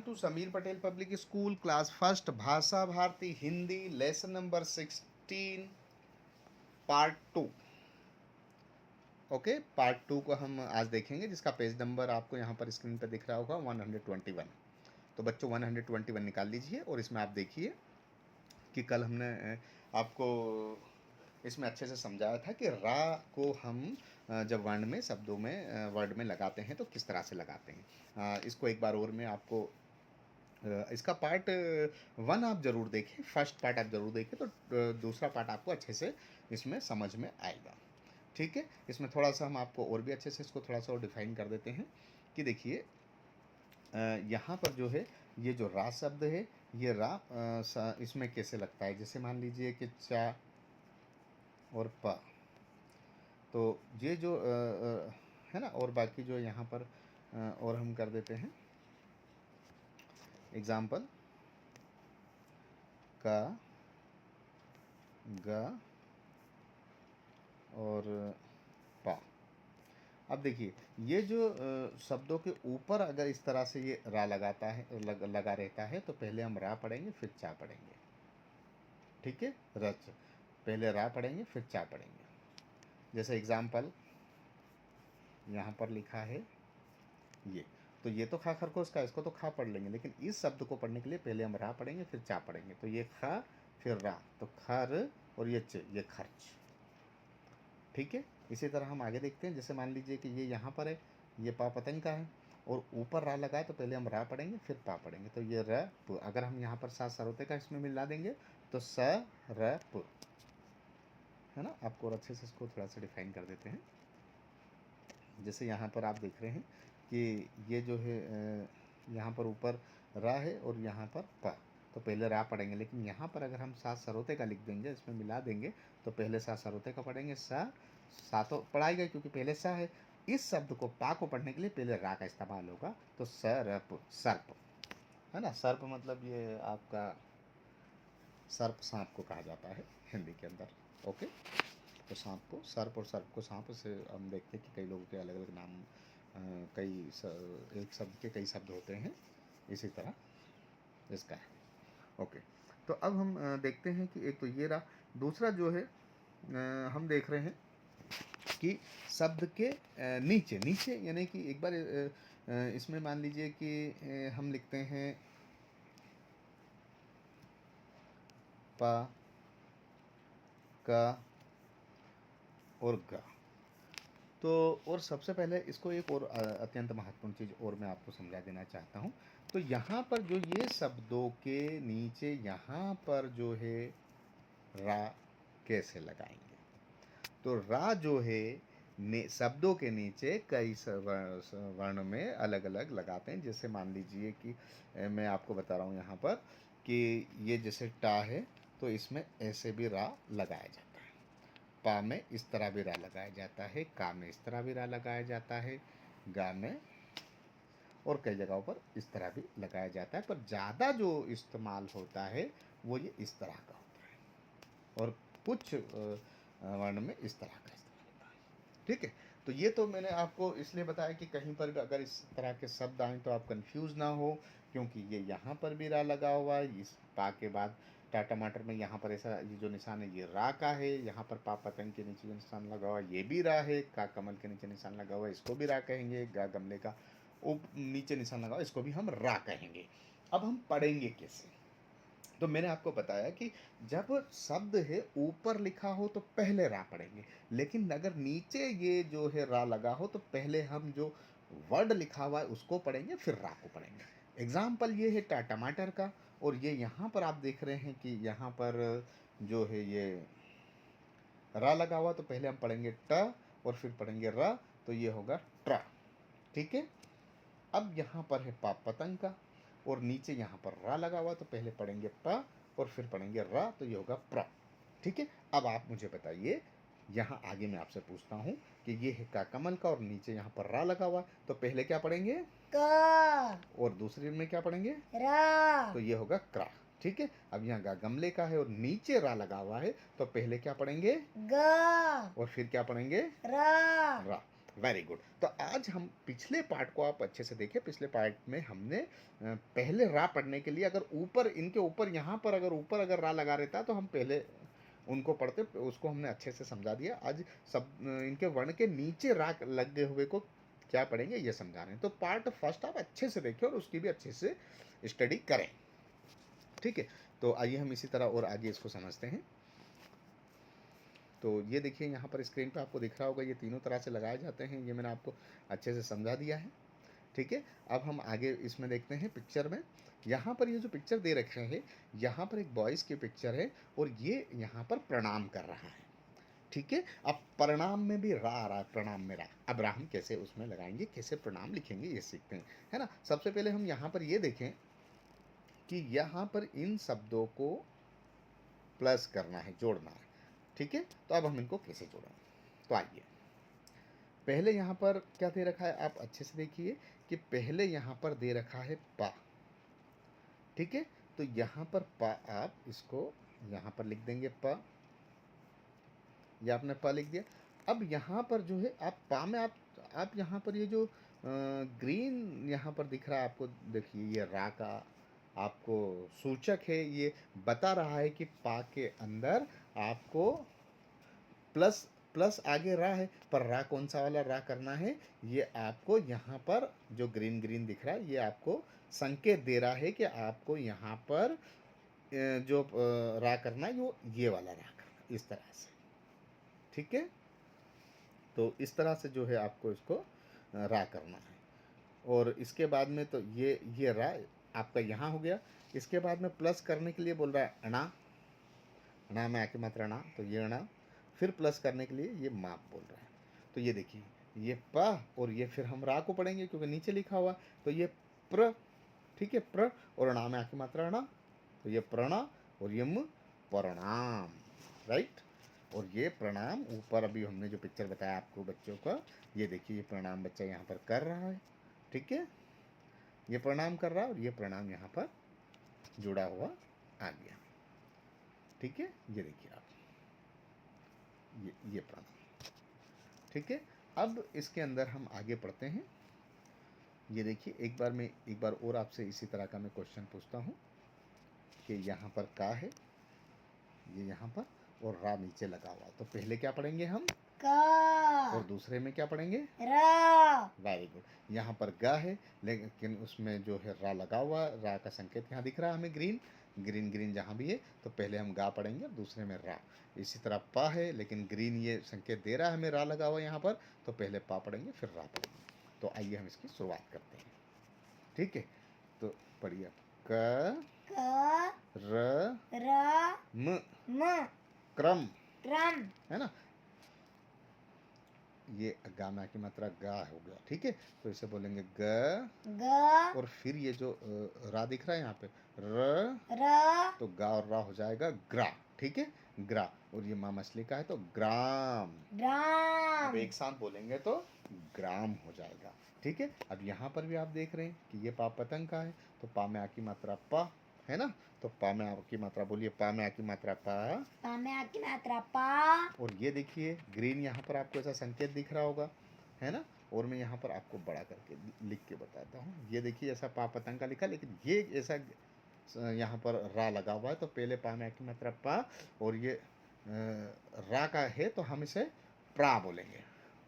To Sameer Patel public school class first Bhasha Bharati Hindi lesson number 16 part 2। Okay, part 2 को हम आज देखेंगे, जिसका पेज नंबर आपको यहाँ पर स्क्रीन पर दिख रहा होगा 121। तो बच्चों 121 निकाल लीजिए और इसमें आप देखिए कि कल हमने आपको इसमें अच्छे से समझाया था कि रा को हम जब वर्ण में शब्दों में वर्ड में लगाते हैं तो किस तरह से लगाते हैं। इसको एक बार और मैं आपको इसका पार्ट 1 आप ज़रूर देखें, फर्स्ट पार्ट आप ज़रूर देखें, तो दूसरा पार्ट आपको अच्छे से इसमें समझ में आएगा। ठीक है, इसमें थोड़ा सा हम आपको और भी अच्छे से इसको थोड़ा सा और डिफाइन कर देते हैं कि देखिए यहाँ पर जो है ये जो रा शब्द है, ये रा इसमें कैसे लगता है। जैसे मान लीजिए कि चा और पा, तो ये जो है ना, और बाकी जो यहाँ पर और हम कर देते हैं एग्जाम्पल का, गा और पा। अब देखिए ये जो शब्दों के ऊपर अगर इस तरह से ये रा लगाता है लगा रहता है तो पहले हम रा पढ़ेंगे फिर चा पढ़ेंगे। ठीक है, रच, पहले रा पढ़ेंगे फिर चा पढ़ेंगे। जैसे एग्जाम्पल यहाँ पर लिखा है ये, तो ये तो खा खरगोश का, इसको तो खा पढ़ लेंगे, लेकिन इस शब्द को पढ़ने के लिए पहले हम रा पढ़ेंगे फिर चा पढ़ेंगे। तो ये खा फिर रा, तो खर, और ये च, ये खर्च। ठीक है, इसी तरह हम आगे देखते हैं। जैसे मान लीजिए कि ये यहाँ पर है, ये पा पतंग का है और ऊपर रा लगा है, तो पहले हम रा पढ़ेंगे फिर पा पढ़ेंगे। तो ये र प, अगर हम यहाँ पर सात सरोते का इसमें मिला देंगे तो स र प, है ना। आपको और अच्छे से इसको थोड़ा सा डिफाइन कर देते हैं। जैसे यहाँ पर आप देख रहे हैं कि ये जो है यहाँ पर ऊपर रा है और यहाँ पर पा, तो पहले रा पढ़ेंगे, लेकिन यहाँ पर अगर हम सात सरोते का लिख देंगे, इसमें मिला देंगे, तो पहले सात सरोते का पढ़ेंगे, सा सातों पढ़ाएगा क्योंकि पहले सा है। इस शब्द को पा को पढ़ने के लिए पहले रा का इस्तेमाल होगा, तो सरप, सर्प, है ना। सर्प मतलब ये आपका सर्प, सांप को कहा जाता है हिंदी के अंदर। ओके, तो सांप को सर्प और सर्प को सांप से हम देखते हैं कि कई लोगों के अलग अलग नाम, एक शब्द के कई शब्द होते हैं, इसी तरह इसका है। ओके, तो अब हम देखते हैं कि एक तो ये रहा, दूसरा जो है हम देख रहे हैं कि शब्द के नीचे नीचे, यानी कि एक बार इसमें मान लीजिए कि हम लिखते हैं पा, का और गा। तो और सबसे पहले इसको एक और अत्यंत महत्वपूर्ण चीज़ और मैं आपको समझा देना चाहता हूँ। तो यहाँ पर जो ये शब्दों के नीचे यहाँ पर जो है रा कैसे लगाएंगे, तो रा जो है शब्दों के नीचे कई वर्ण में अलग अलग लगाते हैं। जैसे मान लीजिए कि मैं आपको बता रहा हूँ यहाँ पर कि ये जैसे टा है, तो इसमें ऐसे भी रा लगाया जाता है, पा में इस तरह भी रा लगाया जाता है, का में इस तरह भी रा लगाया जाता है, गा में और कई जगहों पर इस तरह भी लगाया जाता है। पर ज़्यादा जो इस्तेमाल होता है वो ये इस तरह का होता है और कुछ वर्ण में इस तरह का इस्तेमाल होता है। ठीक है, तो ये तो मैंने आपको इसलिए बताया कि कहीं पर भी अगर इस तरह के शब्द आएँ तो आप कंफ्यूज ना हो, क्योंकि ये यहाँ पर भी रा लगा हुआ है, इस पा के बाद टा टमाटर में यहाँ पर ऐसा ये जो निशान है ये रा का है, यहाँ पर पा पतंग के नीचे जो निशान लगा हुआ है ये भी रा है, का कमल के नीचे निशान लगा हुआ है इसको भी रा कहेंगे, गा गमले का नीचे निशान लगा हुआ इसको भी हम रा कहेंगे। अब हम पढ़ेंगे कैसे, तो मैंने आपको बताया कि जब शब्द है ऊपर लिखा हो तो पहले रा पढ़ेंगे, लेकिन अगर नीचे ये जो है रा लगा हो तो पहले हम जो वर्ड लिखा हुआ है उसको पढ़ेंगे फिर रा को पढ़ेंगे। एग्जाम्पल ये है टमाटर का, और ये यहाँ पर आप देख रहे हैं कि यहाँ पर जो है ये रा लगा हुआ, तो पहले हम पढ़ेंगे ट और फिर पढ़ेंगे र, तो ये होगा ट्रा। ठीक है, अब यहाँ पर है पा पतंग का और नीचे यहाँ पर रा लगा हुआ, तो पहले पढ़ेंगे प और फिर पढ़ेंगे रा, तो ये होगा प्र। ठीक है, अब आप मुझे बताइए, यहाँ आगे मैं आपसे पूछता हूँ कि ये है का कमल का और नीचे यहाँ पर रा लगा हुआ, तो पहले क्या पढ़ेंगे का, और दूसरे में क्या पढ़ेंगे रा, तो ये होगा क्रा। ठीक है, अब यहाँ गा गमले का है और नीचे रा लगा हुआ है, तो पहले क्या पढ़ेंगे गा, और फिर क्या पढ़ेंगे रा, रा। Very good. तो आज हम पिछले पार्ट को आप अच्छे से देखें। पिछले पार्ट में हमने पहले रा पढ़ने के लिए अगर ऊपर इनके ऊपर यहाँ पर अगर ऊपर अगर रा लगा रहता तो हम पहले उनको पढ़ते, उसको हमने अच्छे से समझा दिया। आज सब इनके वर्ण के नीचे रा लगे हुए को क्या पढ़ेंगे ये समझा रहे हैं। तो पार्ट फर्स्ट आप अच्छे से देखें और उसकी भी अच्छे से स्टडी करें, ठीक है। तो आइए हम इसी तरह और आगे इसको समझते हैं। तो ये देखिए यहाँ पर स्क्रीन पे आपको दिख रहा होगा, ये तीनों तरह से लगाए जाते हैं, ये मैंने आपको अच्छे से समझा दिया है, ठीक है। अब हम आगे इसमें देखते हैं पिक्चर में। यहाँ पर ये जो पिक्चर दे रखे हैं, यहाँ पर एक बॉयज़ की पिक्चर है और ये यहाँ पर प्रणाम कर रहा है, ठीक है। अब प्रणाम में भी रा आ रहा है, प्रणाम में रा। अब रा हम कैसे उसमें लगाएंगे, कैसे प्रणाम लिखेंगे ये सीखते हैं, है ना। सबसे पहले हम यहाँ पर ये देखें कि यहाँ पर इन शब्दों को प्लस करना है, जोड़ना है, ठीक है। तो अब हम इनको कैसे जोड़ेंगे, तो आइए पहले यहाँ पर क्या दे रखा है, आप अच्छे से देखिए कि पहले यहाँ पर दे रखा है पा, ठीक है। तो यहाँ पर पा, आप इसको यहाँ पर लिख देंगे पा, ये आपने पा लिख दिया। अब यहाँ पर जो है आप पा में आप यहाँ पर ये जो ग्रीन यहाँ पर दिख रहा है आपको, देखिए ये रा का आपको सूचक है, ये बता रहा है कि पा के अंदर आपको प्लस प्लस आगे रा है, पर रा कौन सा वाला रा करना है, ये आपको यहाँ पर जो ग्रीन ग्रीन दिख रहा है ये आपको संकेत दे रहा है कि आपको यहाँ पर जो रा करना है वो ये वाला रा करना, इस तरह से, ठीक है। तो इस तरह से जो है आपको इसको रा करना है। और इसके बाद में तो ये रा आपका यहाँ हो गया। इसके बाद में प्लस करने के लिए बोल रहा है अणा, अणा में आके मात्रा अणा, तो ये अणा, फिर प्लस करने के लिए ये माप बोल रहा है। तो ये देखिए ये प और ये फिर हम रा को पढ़ेंगे क्योंकि नीचे लिखा हुआ, तो ये प्र, ठीक है, प्र और अणा में आके मात्रा अणा, तो ये प्रणा और ये म प्रणाम, राइट। और ये प्रणाम ऊपर अभी हमने जो पिक्चर बताया आपको बच्चों का, ये देखिए ये प्रणाम बच्चा यहाँ पर कर रहा है, ठीक है, ये प्रणाम कर रहा है और ये प्रणाम यहाँ पर जुड़ा हुआ आ गया, ठीक है। ये देखिए आप ये प्रणाम, ठीक है। अब इसके अंदर हम आगे पढ़ते हैं। ये देखिए एक बार और आपसे इसी तरह का मैं क्वेश्चन पूछता हूँ कि यहाँ पर का है, ये यहाँ पर, और रा नीचे लगा हुआ, तो पहले क्या पढ़ेंगे हम, का, और दूसरे में क्या पढ़ेंगे, रा, वेरी गुड। यहाँ पर गा है लेकिन उसमें जो है रा लगा हुआ, रा का संकेत यहाँ दिख रहा है हमें ग्रीन ग्रीन ग्रीन जहाँ भी है, तो पहले हम गा पढ़ेंगे और दूसरे में रा। इसी तरह पा है लेकिन ग्रीन ये संकेत दे रहा है हमें रा लगा हुआ यहाँ पर, तो पहले पा पढ़ेंगे फिर रा पढ़ेंगे। तो आइए हम इसकी शुरुआत करते हैं, ठीक है। तो पढ़िए, क का, र रा, म म, क्रम, क्रम, है ना। ये गा में की मात्रा गा हो गया, ठीक है। तो इसे बोलेंगे ग, ग, और फिर ये जो रा दिख रहा है यहाँ पे र, रा, तो गा और रा हो जाएगा ग्रा, ठीक है, ग्रा। और ये माँ मछली का है तो ग्राम, अब ड्राम, एक साथ बोलेंगे तो ग्राम हो जाएगा, ठीक है। अब यहाँ पर भी आप देख रहे हैं कि ये पा पतंग का है, तो पा में आ की मात्रा पा, है ना। तो पा में आ की मात्रा बोलिए, पा में आ की मात्रा पा। पा में आ की मात्रा पा, और ये देखिए ग्रीन यहाँ पर आपको ऐसा संकेत दिख रहा होगा, है ना। और मैं यहाँ पर आपको बड़ा करके लिख के बताता हूँ। ये देखिए ऐसा पा पतंग का लिखा, लेकिन ये ऐसा यहाँ पर रा लगा हुआ है, तो पहले पा में की मात्रा पा, और ये रा का है तो हम इसे प्रा बोलेंगे,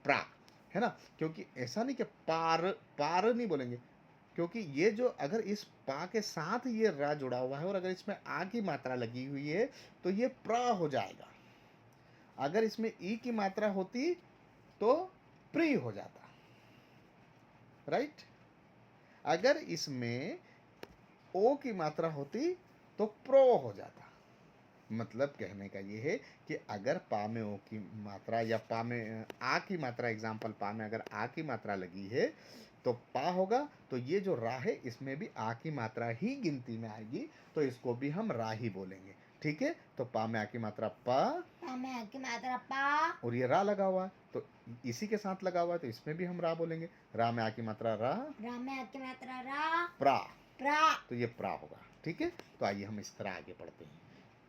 प्रा, है ना। क्योंकि ऐसा नहीं कि पार पार नहीं बोलेंगे, क्योंकि ये जो अगर इस पा के साथ ये रा जुड़ा हुआ है और अगर इसमें आ की मात्रा लगी हुई है तो ये प्रा हो जाएगा। अगर इसमें ई की मात्रा होती तो प्री हो जाता, राइट। अगर इसमें ओ की मात्रा होती तो प्रो हो जाता। मतलब कहने का ये है कि अगर पा में ओ की मात्रा या पा में आ की मात्रा, एग्जाम्पल पा में अगर आ की मात्रा लगी है तो पा होगा, तो ये जो रा है इसमें भी आ की मात्रा ही गिनती में आएगी, तो इसको भी हम रा ही बोलेंगे, ठीक है। तो पा में आ की मात्रा पा, पा में आ की मात्रा पा, और ये रा लगा हुआ है तो इसी के साथ लगा हुआ है, तो इसमें भी हम रा बोलेंगे। रा में आ की मात्रा रा, रा में आ की मात्रा रा, प्रा, प्रा, तो ये प्रा होगा, ठीक है। तो आइए हम इस तरह आगे पढ़ते हैं।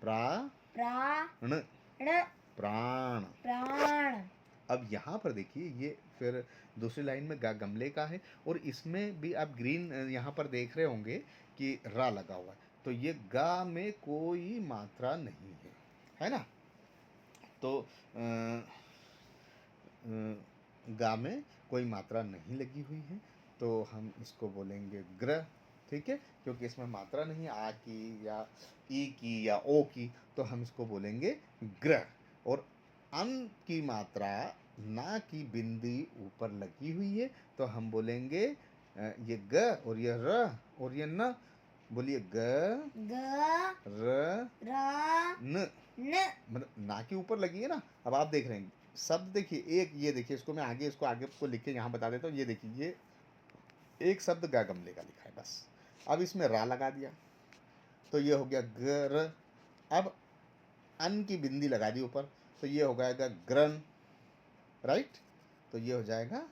प्रा प्रा, ण, ण, प्राण, प्राण, अब यहाँ पर देखिए ये फिर दूसरी लाइन में गमले का है और इसमें भी आप ग्रीन यहाँ पर देख रहे होंगे कि रा लगा हुआ है, तो ये गा में कोई मात्रा नहीं है ना। तो गा में कोई मात्रा नहीं लगी हुई है, तो हम इसको बोलेंगे ग्र, ठीक है, क्योंकि इसमें मात्रा नहीं है आ की या ई की या ओ की, तो हम इसको बोलेंगे ग्र। और अन की मात्रा ना की बिंदी ऊपर लगी हुई है, तो हम बोलेंगे ये ग और ये र और ये न, बोलिए ग ग र र न, न। मतलब ना के ऊपर लगी है ना। अब आप देख रहे हैं शब्द, देखिए एक ये देखिए, इसको मैं आगे को लिख के यहाँ बता देता हूँ। ये देखिए ये एक शब्द गा गमले का लिखा है बस। अब इसमें रा लगा दिया तो ये हो गया गर। अब अन की बिंदी लगा दी ऊपर, तो ये हो जाएगा ग्रन, राइट। तो ये हो जाएगा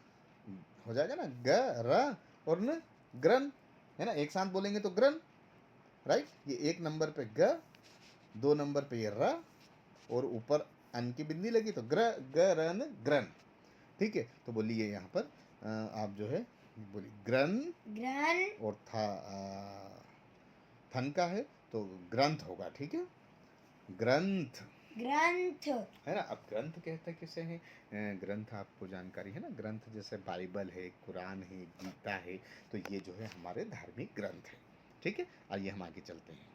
ना ग र और न, ग्रन, है ना। एक साथ बोलेंगे तो ग्रन, राइट। ये एक नंबर पे ग, दो नंबर पे ये र और ऊपर अन की बिंदी लगी तो ग्र गरन ग्रन, ठीक है। तो बोलिए यहाँ पर आप जो है बोलिए ग्रन, ग्रन और था थन का है तो ग्रंथ होगा, ठीक है, ग्रंथ, ग्रंथ। है ना। अब ग्रंथ कहते किसे हैं, ग्रंथ आपको जानकारी है ना। ग्रंथ जैसे बाइबल है, कुरान है, गीता है, तो ये जो है हमारे धार्मिक ग्रंथ है, ठीक है। आइए हम आगे चलते हैं।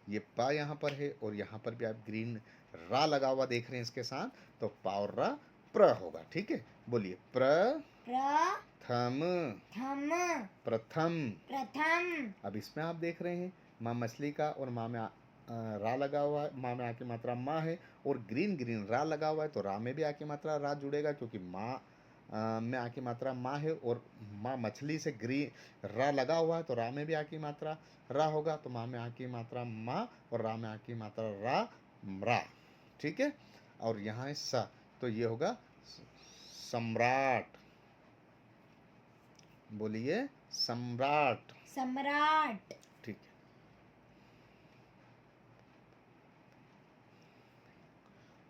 ये पा यहाँ पर है और यहाँ पर भी आप ग्रीन रा लगा हुआ देख रहे हैं इसके साथ, तो पा और रा प्र होगा, ठीक है। बोलिए प्रथम, थम प्रथम। प्रथम। अब इसमें आप देख रहे हैं माँ मछली का और माँ में रा लगा हुआ है, माँ में आ की मात्रा माँ है, और ग्रीन ग्रीन रा लगा हुआ है, तो रा में भी आ की मात्रा रा जुड़ेगा, क्योंकि माँ में आ की मात्रा माँ है, और माँ मछली से ग्रीन रा लगा हुआ है, तो रा में भी आ की मात्रा रा होगा, तो माँ में आ की मात्रा माँ और रा में आ की मात्रा रा, ठीक है। और यहाँ है सा, तो ये होगा सम्राट, बोलिए सम्राट, सम्राट। ठीक है।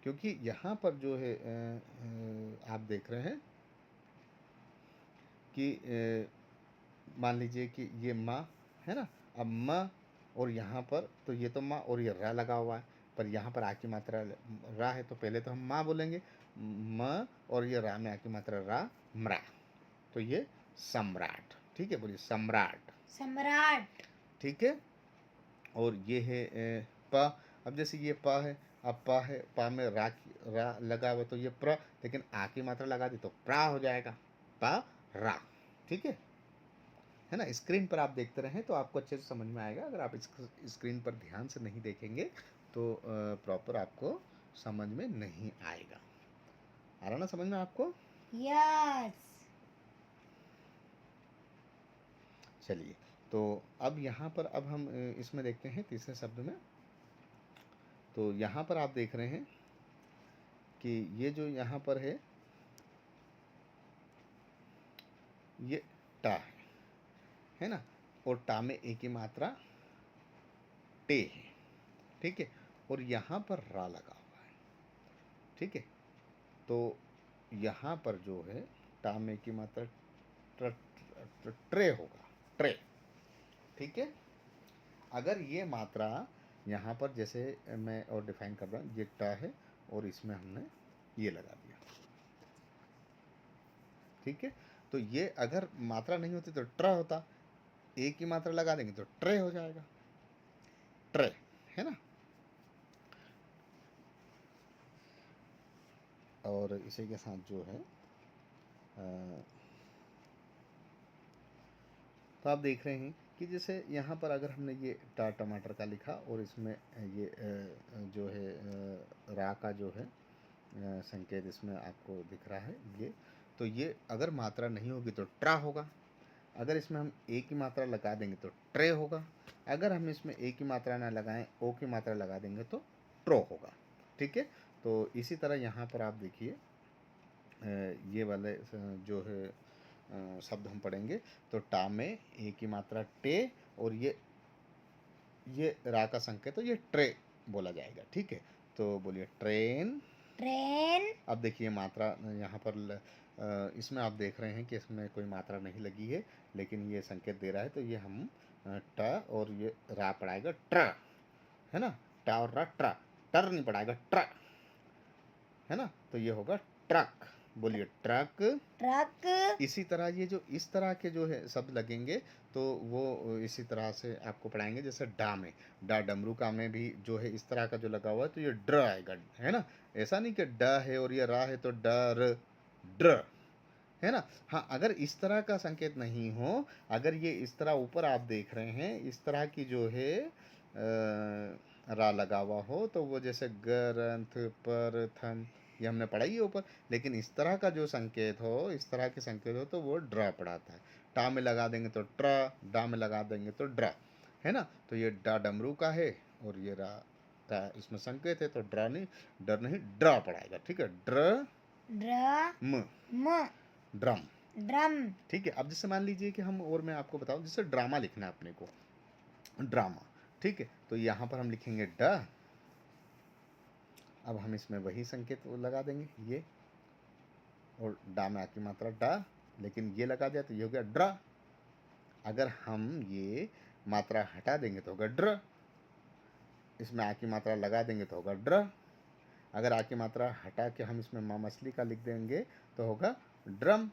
क्योंकि यहाँ पर जो है आप देख रहे हैं कि मान लीजिए कि ये माँ है ना। अब माँ और यहाँ पर तो ये तो माँ और ये रा लगा हुआ है, पर यहाँ पर आ की मात्रा रा है, तो पहले तो हम माँ बोलेंगे, म और ये रा में आ की मात्रा रा मरा, तो ये सम्राट, ठीक है। बोलिए सम्राट, सम्राट। ठीक है। और ये है प। अब जैसे ये प है, अब प है, प में रा लगा हुआ, तो ये प्र, लेकिन आ की मात्रा लगा दी तो प्रा हो जाएगा, प रा, ठीक है ना। स्क्रीन पर आप देखते रहें तो आपको अच्छे से समझ में आएगा। अगर आप स्क्रीन पर ध्यान से नहीं देखेंगे तो प्रॉपर आपको समझ में नहीं आएगा। आ रहा ना समझ में आपको? यस। चलिए, तो अब यहाँ पर अब हम इसमें देखते हैं तीसरे शब्द में। तो यहाँ पर आप देख रहे हैं कि ये जो यहाँ पर है ये टा है ना, और टा में एक ही मात्रा टे है, ठीक है। और यहाँ पर रा लगा हुआ है, ठीक है। तो यहाँ पर जो है टा में की मात्रा ट्रे होगा, ट्रे, ठीक है। अगर ये मात्रा यहाँ पर जैसे मैं और डिफाइन कर रहा हूँ, ये टा है और इसमें हमने ये लगा दिया, ठीक है। तो ये अगर मात्रा नहीं होती तो ट्र होता, एक ही मात्रा लगा देंगे तो ट्रे हो जाएगा, ट्रे, है ना। और इसी के साथ जो है तो आप देख रहे हैं कि जैसे यहाँ पर अगर हमने ये टमाटर का लिखा और इसमें ये जो है रा का जो है संकेत इसमें आपको दिख रहा है ये, तो ये अगर मात्रा नहीं होगी तो ट्रा होगा, अगर इसमें हम ए की मात्रा लगा देंगे तो ट्रे होगा, अगर हम इसमें ए की मात्रा ना लगाएं ओ की मात्रा लगा देंगे तो ट्रो होगा, ठीक है। तो इसी तरह यहाँ पर आप देखिए ये वाले जो है शब्द हम पढ़ेंगे, तो टा में ए की मात्रा टे और ये रा का संकेत, तो ये ट्रे बोला जाएगा, ठीक है। तो बोलिए ट्रेन, ट्रेन, अब देखिए मात्रा यहाँ पर इसमें आप देख रहे हैं कि इसमें कोई मात्रा नहीं लगी है, लेकिन ये संकेत दे रहा है, तो ये हम ट और ये रा पढ़ाएगा ट्र, है ना, टा और रा ट्रा, टर नहीं पढ़ाएगा ट्र, है ना, तो ये होगा ट्रक। बोलिए ट्रक। ट्रक, इसी तरह ये जो इस तरह के जो है शब्द लगेंगे तो वो इसी तरह से आपको पढ़ाएंगे, जैसे डा में, डा डमरू का में भी जो है इस तरह का जो लगा हुआ है तो ये ड्र आएगा, है ना। ऐसा नहीं कि ड है और ये रा है तो डर, ड्र, है ना। हाँ, अगर इस तरह का संकेत नहीं हो, अगर ये इस तरह ऊपर आप देख रहे हैं इस तरह की जो है रा लगा हुआ हो, तो वो जैसे ग्रंथ पर थम, ये हमने पढ़ा ही है ऊपर, लेकिन इस तरह का जो संकेत हो, इस तरह के संकेत हो तो वो ड्रा पढ़ाता है। टा में लगा देंगे तो ट्रा, डा में लगा देंगे तो ड्रा, है ना। तो ये डा डमरू का है और ये रा का इसमें संकेत है, तो ड्रा नहीं, डर नहीं, ड्रा पढ़ाएगा, ठीक है। ड्र ड्रम, म, ड्रम, ड्रम, ठीक है। अब जैसे मान लीजिए कि हम, और मैं आपको बताऊं, जैसे ड्रामा लिखना है अपने को, ड्रामा, ठीक है, तो यहाँ पर हम लिखेंगे ड, अब हम इसमें वही संकेत लगा देंगे ये, और डा में आकी मात्रा डा, लेकिन ये लगा दिया तो ये हो गया ड्रा। अगर हम ये मात्रा हटा देंगे तो होगा ड्र, इसमें आकी मात्रा लगा देंगे तो होगा ड्र, अगर आकी मात्रा हटा के हम इसमें माँ मछली का लिख देंगे तो होगा ड्रम।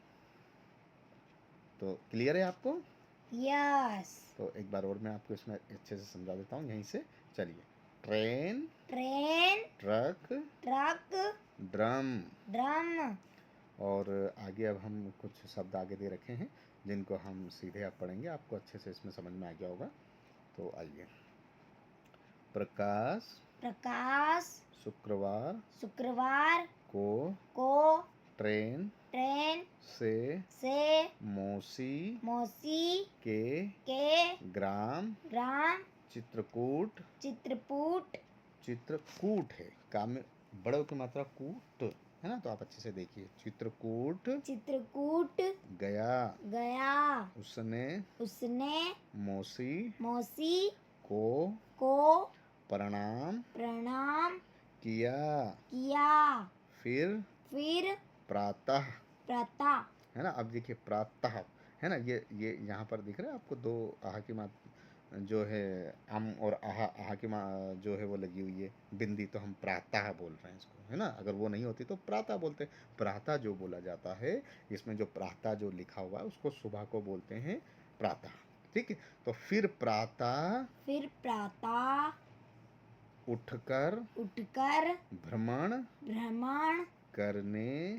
तो क्लियर है आपको? यस, तो एक बार और मैं आपको इसमें अच्छे से समझा देता हूँ यहीं से। चलिए, train, train, truck, truck, drum. Drum, और आगे अब हम कुछ शब्द आगे दे रखे हैं जिनको हम सीधे अब पढ़ेंगे, आपको अच्छे से इसमें समझ में आ गया होगा। तो आइए, प्रकाश, प्रकाश, शुक्रवार शुक्रवार को ट्रेन ट्रेन से मौसी मौसी के ग्राम ग्राम चित्रकूट, चित्रकूट चित्रकूट है, काम में बड़ों की मात्रा कूट, है ना, तो आप अच्छे से देखिए, चित्रकूट चित्रकूट गया, गया, उसने मौसी मौसी को को प्रणाम किया, फिर प्रातः, प्रातः, है ना। अब देखिए प्रातः, है ना, ये यहाँ पर दिख रहा है आपको, दो आहा की मात्रा जो है, अम और आहा, आहा की माँ जो है वो लगी हुई है बिंदी, तो हम प्रातः बोल रहे हैं इसको, है ना। अगर वो नहीं होती तो प्रातः बोलते। प्रातः जो बोला जाता है, इसमें जो प्रातः जो लिखा हुआ है उसको सुबह को बोलते हैं प्रातः, ठीक है। तो फिर प्रातः उठकर भ्रमण करने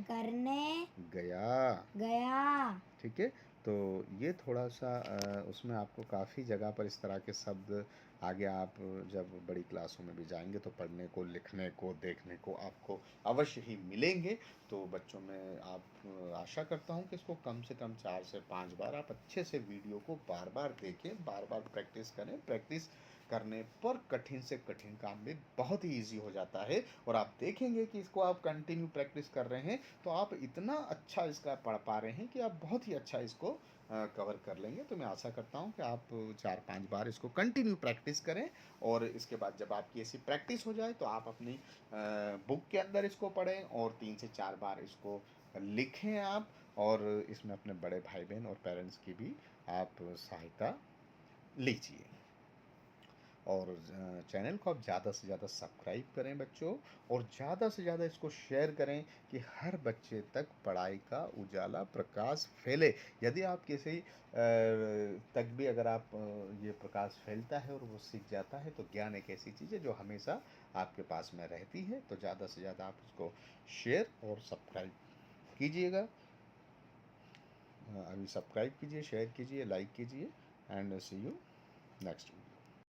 गया, ठीक है। तो ये थोड़ा सा उसमें आपको काफ़ी जगह पर इस तरह के शब्द आगे आप जब बड़ी क्लासों में भी जाएंगे तो पढ़ने को, लिखने को, देखने को आपको अवश्य ही मिलेंगे। तो बच्चों में आप आशा करता हूँ कि इसको कम से कम 4 से 5 बार आप अच्छे से वीडियो को बार बार देखें, बार बार प्रैक्टिस करें। प्रैक्टिस करने पर कठिन से कठिन काम भी बहुत ही ईजी हो जाता है, और आप देखेंगे कि इसको आप कंटिन्यू प्रैक्टिस कर रहे हैं तो आप इतना अच्छा इसका पढ़ पा रहे हैं कि आप बहुत ही अच्छा इसको कवर कर लेंगे। तो मैं आशा करता हूं कि आप 4-5 बार इसको कंटिन्यू प्रैक्टिस करें, और इसके बाद जब आपकी ऐसी प्रैक्टिस हो जाए तो आप अपनी बुक के अंदर इसको पढ़ें और 3 से 4 बार इसको लिखें आप, और इसमें अपने बड़े भाई बहन और पेरेंट्स की भी आप सहायता लीजिए। और चैनल को आप ज़्यादा से ज़्यादा सब्सक्राइब करें बच्चों, और ज़्यादा से ज़्यादा इसको शेयर करें कि हर बच्चे तक पढ़ाई का उजाला प्रकाश फैले। यदि आप किसी तक भी अगर आप ये प्रकाश फैलता है और वो सीख जाता है, तो ज्ञान एक ऐसी चीज़ है जो हमेशा आपके पास में रहती है। तो ज़्यादा से ज़्यादा आप इसको शेयर और सब्सक्राइब कीजिएगा। अभी सब्सक्राइब कीजिए, शेयर कीजिए, लाइक कीजिए, and see you next video.